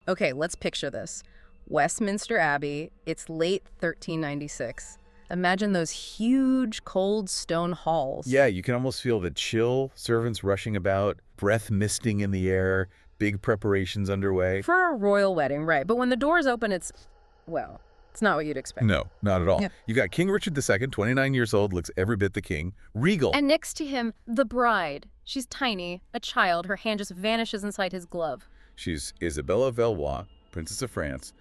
Okay, let's picture this. Westminster Abbey, it's late 1396. Imagine those huge, cold stone halls. Yeah, you can almost feel the chill, servants rushing about, breath misting in the air, big preparations underway. For a royal wedding, right. But when the doors open, well, it's not what you'd expect. No, not at all. Yeah. You've got King Richard II, 29 years old, looks every bit the king. Regal. And next to him, the bride. She's tiny, a child. Her hand just vanishes inside his glove. She's Isabella Valois, Princess of France,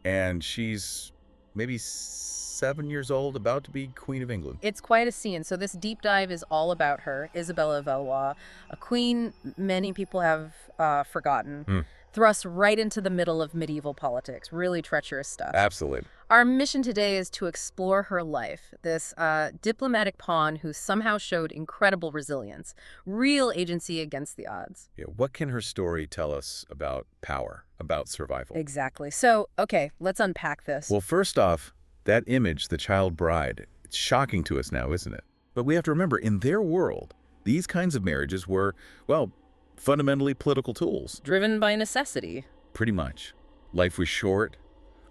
and she's maybe 7 years old, about to be Queen of England. It's quite a scene. So this deep dive is all about her, Isabella Valois, a queen many people have forgotten, thrust right into the middle of medieval politics. Really treacherous stuff. Absolutely. Our mission today is to explore her life, this diplomatic pawn who somehow showed incredible resilience, real agency against the odds. Yeah, what can her story tell us about power, about survival? Exactly. So, okay, let's unpack this. Well, first off, that image, the child bride, it's shocking to us now, isn't it? But we have to remember, in their world, these kinds of marriages were, well, fundamentally political tools. Driven by necessity. Pretty much. Life was short,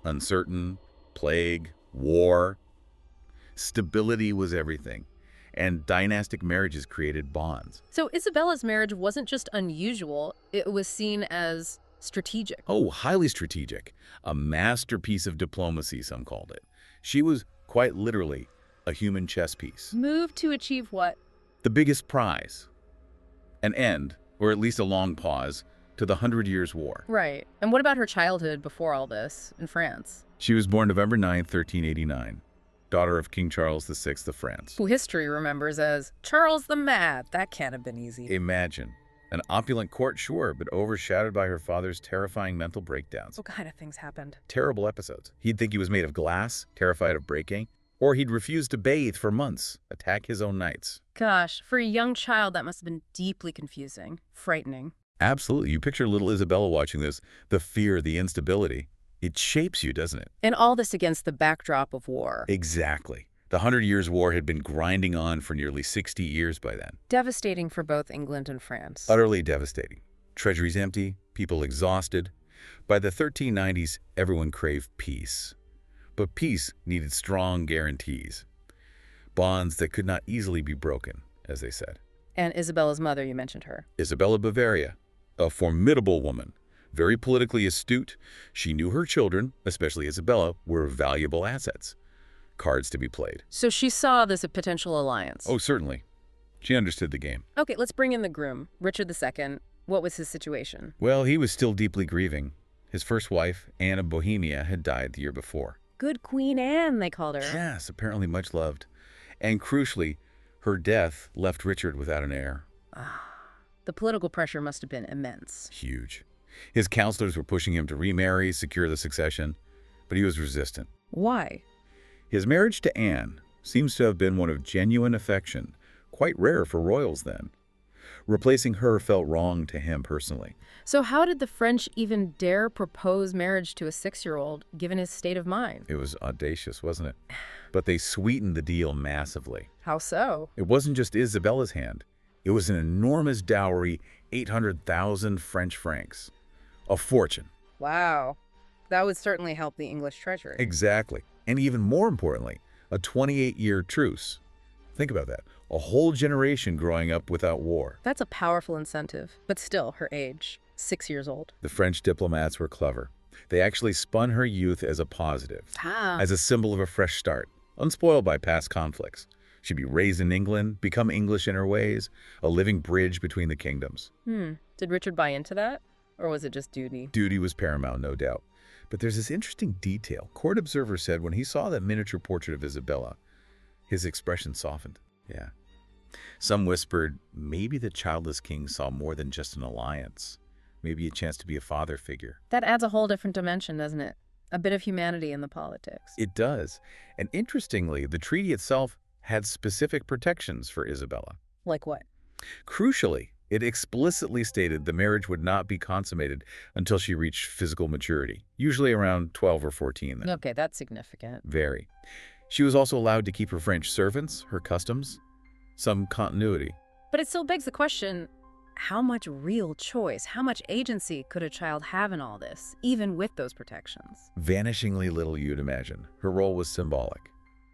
uncertain, plague, war. Stability was everything. And dynastic marriages created bonds. So Isabella's marriage wasn't just unusual, it was seen as strategic. Oh, highly strategic. A masterpiece of diplomacy, some called it. She was quite literally a human chess piece. Moved to achieve what? The biggest prize. An end, or at least a long pause, to the 100 Years' War. Right. And what about her childhood before all this in France? She was born November 9, 1389, daughter of King Charles VI of France. Who history remembers as Charles the Mad. That can't have been easy. Imagine. An opulent court, sure, but overshadowed by her father's terrifying mental breakdowns. What kind of things happened? Terrible episodes. He'd think he was made of glass, terrified of breaking, or he'd refuse to bathe for months, attack his own knights. Gosh, for a young child, that must have been deeply confusing, frightening. Absolutely. You picture little Isabella watching this, the fear, the instability. It shapes you, doesn't it? And all this against the backdrop of war. Exactly. The 100 Years' War had been grinding on for nearly 60 years by then. Devastating for both England and France. Utterly devastating. Treasuries empty, people exhausted. By the 1390s, everyone craved peace. But peace needed strong guarantees. Bonds that could not easily be broken, as they said. And Isabella's mother, you mentioned her. Isabella Bavaria, a formidable woman, very politically astute. She knew her children, especially Isabella, were valuable assets. Cards to be played. So she saw this a potential alliance. Oh, certainly. She understood the game. Okay, let's bring in the groom, Richard II. What was his situation? Well, he was still deeply grieving. His first wife, Anne of Bohemia, had died the year before. Good Queen Anne, they called her. Yes, apparently much loved. And crucially, her death left Richard without an heir. The political pressure must have been immense. Huge. His counselors were pushing him to remarry, secure the succession, but he was resistant. Why? His marriage to Anne seems to have been one of genuine affection, quite rare for royals then. Replacing her felt wrong to him personally. So how did the French even dare propose marriage to a 6-year-old, given his state of mind? It was audacious, wasn't it? But they sweetened the deal massively. How so? It wasn't just Isabella's hand. It was an enormous dowry, 800,000 French francs. A fortune. Wow. That would certainly help the English treasury. Exactly. And even more importantly, a 28-year truce. Think about that. A whole generation growing up without war. That's a powerful incentive. But still, her age, 6 years old. The French diplomats were clever. They actually spun her youth as a positive, as a symbol of a fresh start, unspoiled by past conflicts. She'd be raised in England, become English in her ways, a living bridge between the kingdoms. Did Richard buy into that? Or was it just duty? Duty was paramount, no doubt. But there's this interesting detail. Court observers said when he saw that miniature portrait of Isabella, his expression softened. Yeah. Some whispered maybe the childless king saw more than just an alliance. Maybe a chance to be a father figure. That adds a whole different dimension, doesn't it? A bit of humanity in the politics. It does. And interestingly, the treaty itself had specific protections for Isabella. Like what? Crucially, it explicitly stated the marriage would not be consummated until she reached physical maturity, usually around 12 or 14 then. Okay, that's significant. Very. She was also allowed to keep her French servants, her customs, some continuity. But it still begs the question, how much real choice, how much agency could a child have in all this, even with those protections? Vanishingly little, you'd imagine. Her role was symbolic.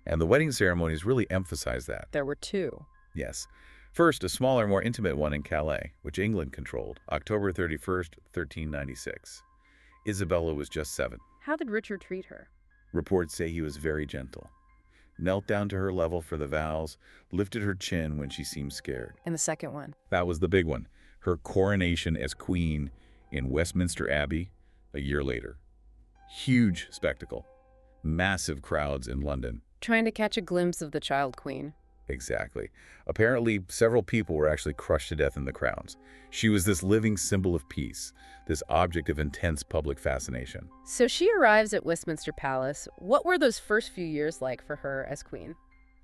And the wedding ceremonies really emphasized that. There were two. Yes. First, a smaller, more intimate one in Calais, which England controlled, October 31st, 1396. Isabella was just 7. How did Richard treat her? Reports say he was very gentle. Knelt down to her level for the vows, lifted her chin when she seemed scared. And the second one? That was the big one. Her coronation as queen in Westminster Abbey a year later. Huge spectacle. Massive crowds in London. Trying to catch a glimpse of the child queen. Exactly. Apparently, several people were actually crushed to death in the crowds. She was this living symbol of peace, this object of intense public fascination. So she arrives at Westminster Palace. What were those first few years like for her as queen?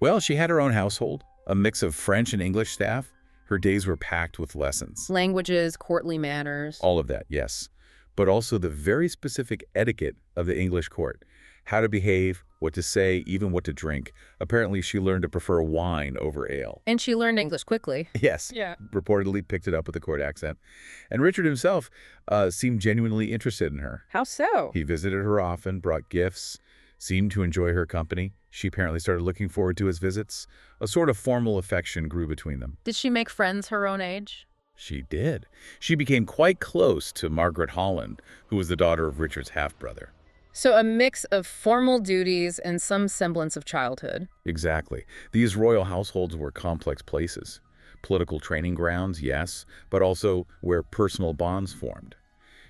Well, she had her own household, a mix of French and English staff. Her days were packed with lessons. Languages, courtly manners. All of that, yes. But also the very specific etiquette of the English court. How to behave, what to say, even what to drink. Apparently, she learned to prefer wine over ale. And she learned English quickly. Yes. Yeah. Reportedly picked it up with a court accent. And Richard himself seemed genuinely interested in her. How so? He visited her often, brought gifts, seemed to enjoy her company. She apparently started looking forward to his visits. A sort of formal affection grew between them. Did she make friends her own age? She did. She became quite close to Margaret Holland, who was the daughter of Richard's half-brother. So a mix of formal duties and some semblance of childhood. Exactly. These royal households were complex places. Political training grounds, yes, but also where personal bonds formed.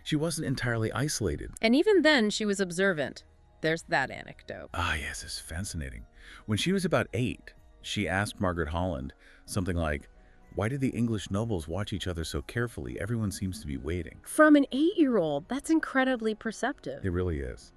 She wasn't entirely isolated. And even then, she was observant. There's that anecdote. Ah, yes, it's fascinating. When she was about 8, she asked Margaret Holland something like, "Why did the English nobles watch each other so carefully? Everyone seems to be waiting." From an 8-year-old, that's incredibly perceptive. It really is.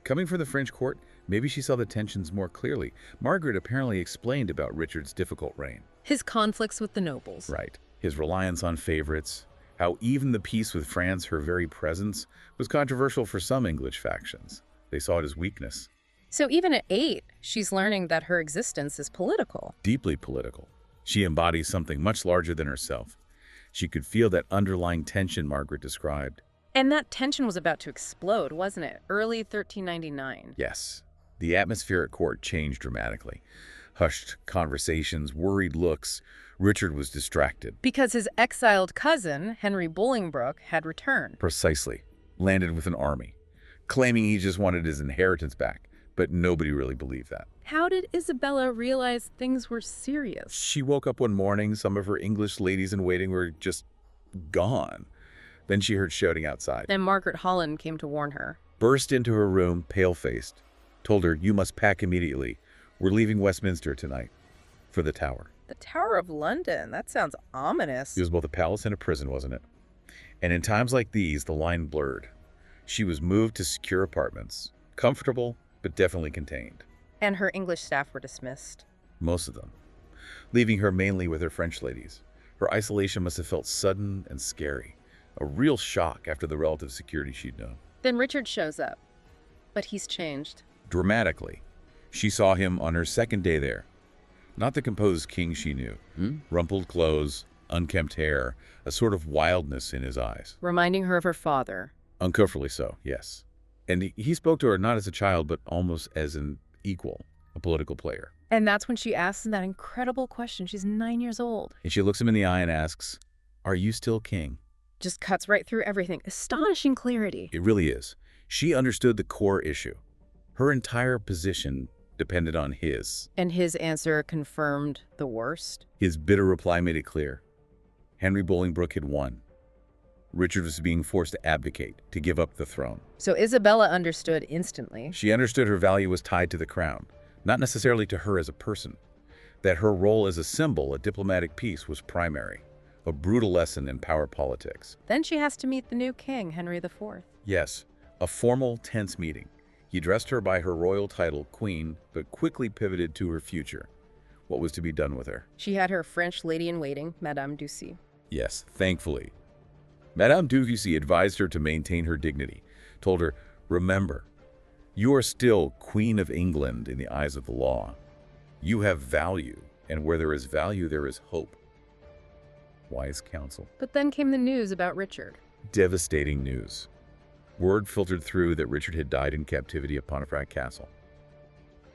Coming from the French court, maybe she saw the tensions more clearly. Margaret apparently explained about Richard's difficult reign. His conflicts with the nobles. Right. His reliance on favorites. How even the peace with France, her very presence, was controversial for some English factions. They saw it as weakness. So even at 8, she's learning that her existence is political. Deeply political. She embodies something much larger than herself. She could feel that underlying tension Margaret described. And that tension was about to explode, wasn't it? Early 1399. Yes. The atmosphere at court changed dramatically. Hushed conversations, worried looks. Richard was distracted. Because his exiled cousin, Henry Bolingbroke, had returned. Precisely. Landed with an army. Claiming he just wanted his inheritance back. But nobody really believed that. How did Isabella realize things were serious? She woke up one morning, some of her English ladies-in-waiting were just gone. Then she heard shouting outside. And Margaret Holland came to warn her. Burst into her room, pale-faced. Told her, "You must pack immediately. We're leaving Westminster tonight. For the Tower." The Tower of London? That sounds ominous. It was both a palace and a prison, wasn't it? And in times like these, the line blurred. She was moved to secure apartments. Comfortable, but definitely contained. And her English staff were dismissed. Most of them. Leaving her mainly with her French ladies. Her isolation must have felt sudden and scary. A real shock after the relative security she'd known. Then Richard shows up. But he's changed. Dramatically. She saw him on her second day there. Not the composed king she knew. Rumpled clothes, unkempt hair, a sort of wildness in his eyes. Reminding her of her father. Uncomfortably so, yes. And he spoke to her not as a child, but almost as an equal, a political player. And that's when she asks him that incredible question. She's 9 years old. And she looks him in the eye and asks, "Are you still king?" Just cuts right through everything. Astonishing clarity. It really is. She understood the core issue. Her entire position depended on his. And his answer confirmed the worst. His bitter reply made it clear. Henry Bolingbroke had won. Richard was being forced to abdicate, to give up the throne. So Isabella understood instantly. She understood her value was tied to the crown, not necessarily to her as a person. That her role as a symbol, a diplomatic piece, was primary. A brutal lesson in power politics. Then she has to meet the new king, Henry IV. Yes, a formal, tense meeting. He addressed her by her royal title, Queen, but quickly pivoted to her future. What was to be done with her? She had her French lady-in-waiting, Madame Ducy. Yes, thankfully. Madame Ducy advised her to maintain her dignity, told her, "Remember, you are still Queen of England in the eyes of the law. You have value, and where there is value, there is hope." Wise counsel. But then came the news about Richard. Devastating news. Word filtered through that Richard had died in captivity at Pontefract Castle.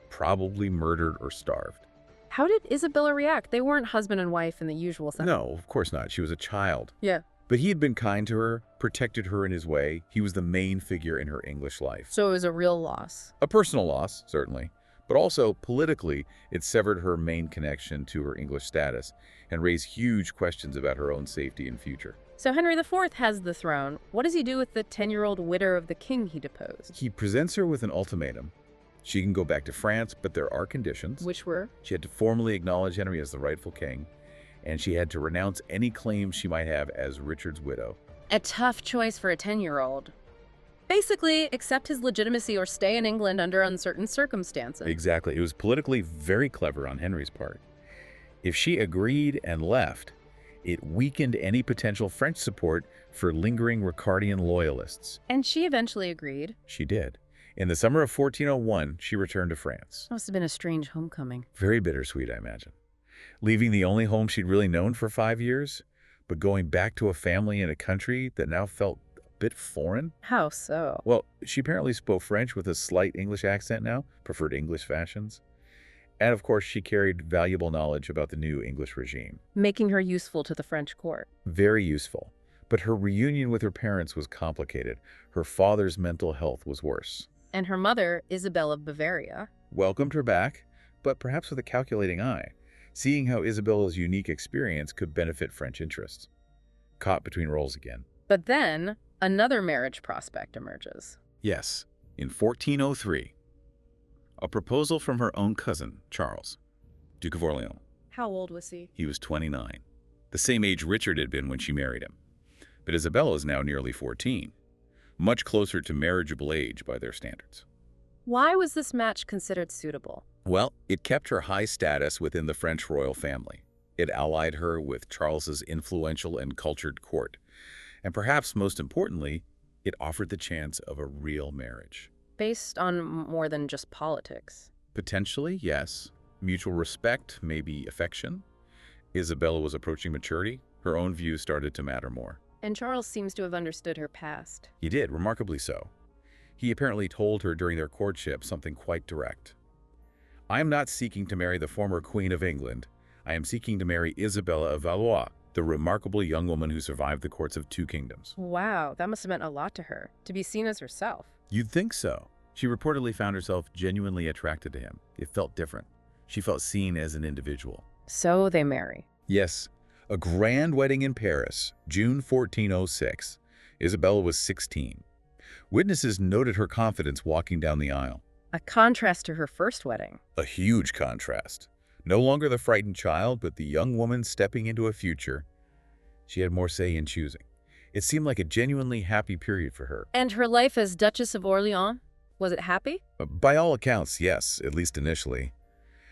Probably murdered or starved. How did Isabella react? They weren't husband and wife in the usual sense. No, of course not. She was a child. Yeah. But he had been kind to her, protected her in his way. He was the main figure in her English life. So it was a real loss. A personal loss, certainly. But also, politically, it severed her main connection to her English status and raised huge questions about her own safety and future. So Henry IV has the throne. What does he do with the 10-year-old widow of the king he deposed? He presents her with an ultimatum. She can go back to France, but there are conditions. Which were? She had to formally acknowledge Henry as the rightful king, and she had to renounce any claims she might have as Richard's widow. A tough choice for a 10-year-old. Basically, accept his legitimacy or stay in England under uncertain circumstances. Exactly. It was politically very clever on Henry's part. If she agreed and left, it weakened any potential French support for lingering Ricardian loyalists. And she eventually agreed. She did. In the summer of 1401, she returned to France. Must have been a strange homecoming. Very bittersweet, I imagine. Leaving the only home she'd really known for 5 years, but going back to a family in a country that now felt a bit foreign. How so? Well, she apparently spoke French with a slight English accent now, preferred English fashions. And of course, she carried valuable knowledge about the new English regime. Making her useful to the French court. Very useful. But her reunion with her parents was complicated. Her father's mental health was worse. And her mother, Isabel of Bavaria, Welcomed her back, but perhaps with a calculating eye, seeing how Isabella's unique experience could benefit French interests. Caught between roles again. But then, another marriage prospect emerges. Yes, in 1403, a proposal from her own cousin, Charles, Duke of Orleans. How old was he? He was 29, the same age Richard had been when she married him. But Isabella is now nearly 14, much closer to marriageable age by their standards. Why was this match considered suitable? Well, it kept her high status within the French royal family. It allied her with Charles's influential and cultured court. And perhaps most importantly, it offered the chance of a real marriage. Based on more than just politics. Potentially, yes. Mutual respect, maybe affection. Isabella was approaching maturity. Her own views started to matter more. And Charles seems to have understood her past. He did, remarkably so. He apparently told her during their courtship something quite direct. I am not seeking to marry the former Queen of England. I am seeking to marry Isabella of Valois, the remarkable young woman who survived the courts of 2 kingdoms. Wow, that must have meant a lot to her, to be seen as herself. You'd think so. She reportedly found herself genuinely attracted to him. It felt different. She felt seen as an individual. So they marry. Yes, a grand wedding in Paris, June 1406. Isabella was 16. Witnesses noted her confidence walking down the aisle. A contrast to her first wedding. A huge contrast. No longer the frightened child, but the young woman stepping into a future. She had more say in choosing. It seemed like a genuinely happy period for her. And her life as Duchess of Orleans? Was it happy? By all accounts, yes, at least initially.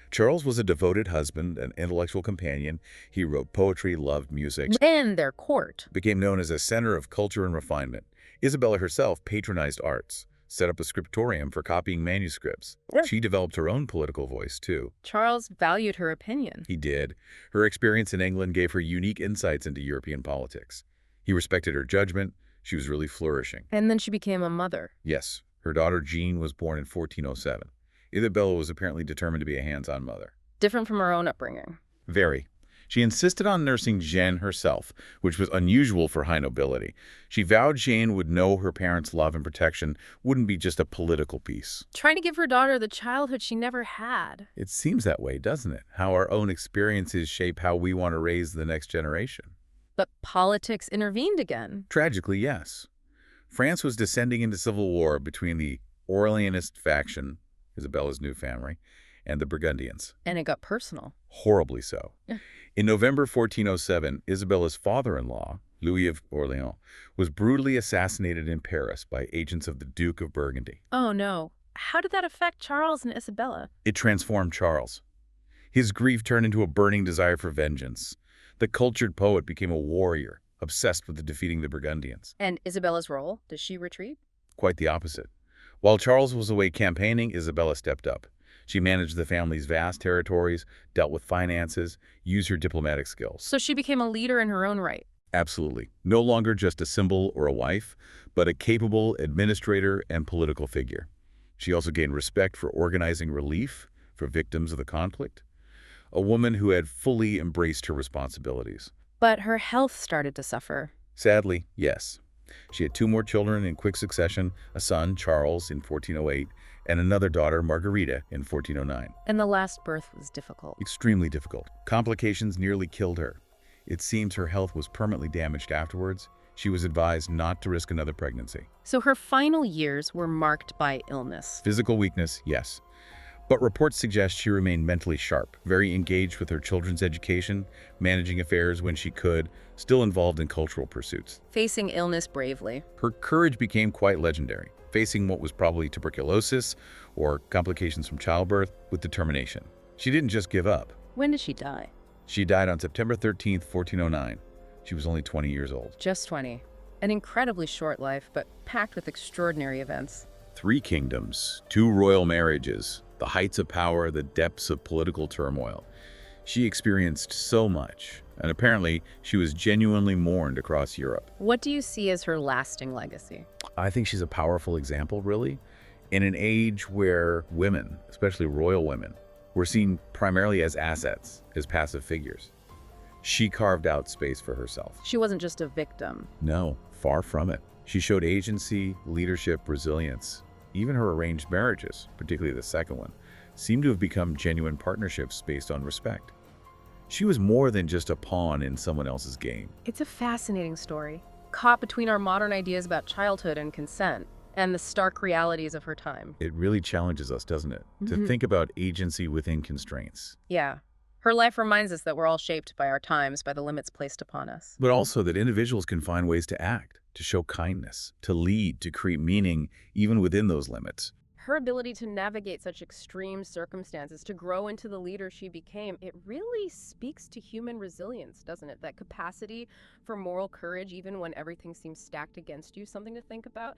Charles was a devoted husband, an intellectual companion. He wrote poetry, loved music. And their court. Became known as a center of culture and refinement. Isabella herself patronized arts, set up a scriptorium for copying manuscripts. She developed her own political voice, too. Charles valued her opinion. He did. Her experience in England gave her unique insights into European politics. He respected her judgment. She was really flourishing. And then she became a mother. Yes, her daughter Jean was born in 1407. Isabella was apparently determined to be a hands-on mother. Different from her own upbringing. Very. She insisted on nursing Jeanne herself, which was unusual for high nobility. She vowed Jeanne would know her parents' love and protection wouldn't be just a political piece. Trying to give her daughter the childhood she never had. It seems that way, doesn't it? How our own experiences shape how we want to raise the next generation. But politics intervened again. Tragically, yes. France was descending into civil war between the Orleanist faction, Isabella's new family, and the Burgundians. And it got personal. Horribly so. In November 1407, Isabella's father-in-law, Louis of Orleans, was brutally assassinated in Paris by agents of the Duke of Burgundy. Oh no. How did that affect Charles and Isabella? It transformed Charles. His grief turned into a burning desire for vengeance. The cultured poet became a warrior, obsessed with defeating the Burgundians. And Isabella's role? Does she retreat? Quite the opposite. While Charles was away campaigning, Isabella stepped up. She managed the family's vast territories, dealt with finances, used her diplomatic skills. So she became a leader in her own right. Absolutely. No longer just a symbol or a wife, but a capable administrator and political figure. She also gained respect for organizing relief for victims of the conflict, a woman who had fully embraced her responsibilities. But her health started to suffer. Sadly, yes. She had two more children in quick succession, a son, Charles, in 1408, and another daughter, Margarita, in 1409. And the last birth was difficult. Extremely difficult. Complications nearly killed her. It seems her health was permanently damaged afterwards. She was advised not to risk another pregnancy. So her final years were marked by illness. Physical weakness, yes. But reports suggest she remained mentally sharp, very engaged with her children's education, managing affairs when she could, still involved in cultural pursuits. Facing illness bravely. Her courage became quite legendary, facing what was probably tuberculosis or complications from childbirth with determination. She didn't just give up. When did she die? She died on September 13th, 1409. She was only 20 years old. Just 20. An incredibly short life, but packed with extraordinary events. 3 kingdoms, 2 royal marriages, the heights of power, the depths of political turmoil. She experienced so much, and apparently she was genuinely mourned across Europe. What do you see as her lasting legacy? I think she's a powerful example, really, in an age where women, especially royal women, were seen primarily as assets, as passive figures. She carved out space for herself. She wasn't just a victim. No, far from it. She showed agency, leadership, resilience. Even her arranged marriages, particularly the second one, seemed to have become genuine partnerships based on respect. She was more than just a pawn in someone else's game. It's a fascinating story, caught between our modern ideas about childhood and consent and the stark realities of her time. It really challenges us, doesn't it? To think about agency within constraints. Yeah. Her life reminds us that we're all shaped by our times, by the limits placed upon us. But also that individuals can find ways to act, to show kindness, to lead, to create meaning, even within those limits. Her ability to navigate such extreme circumstances, to grow into the leader she became, it really speaks to human resilience, doesn't it? That capacity for moral courage, even when everything seems stacked against you, something to think about.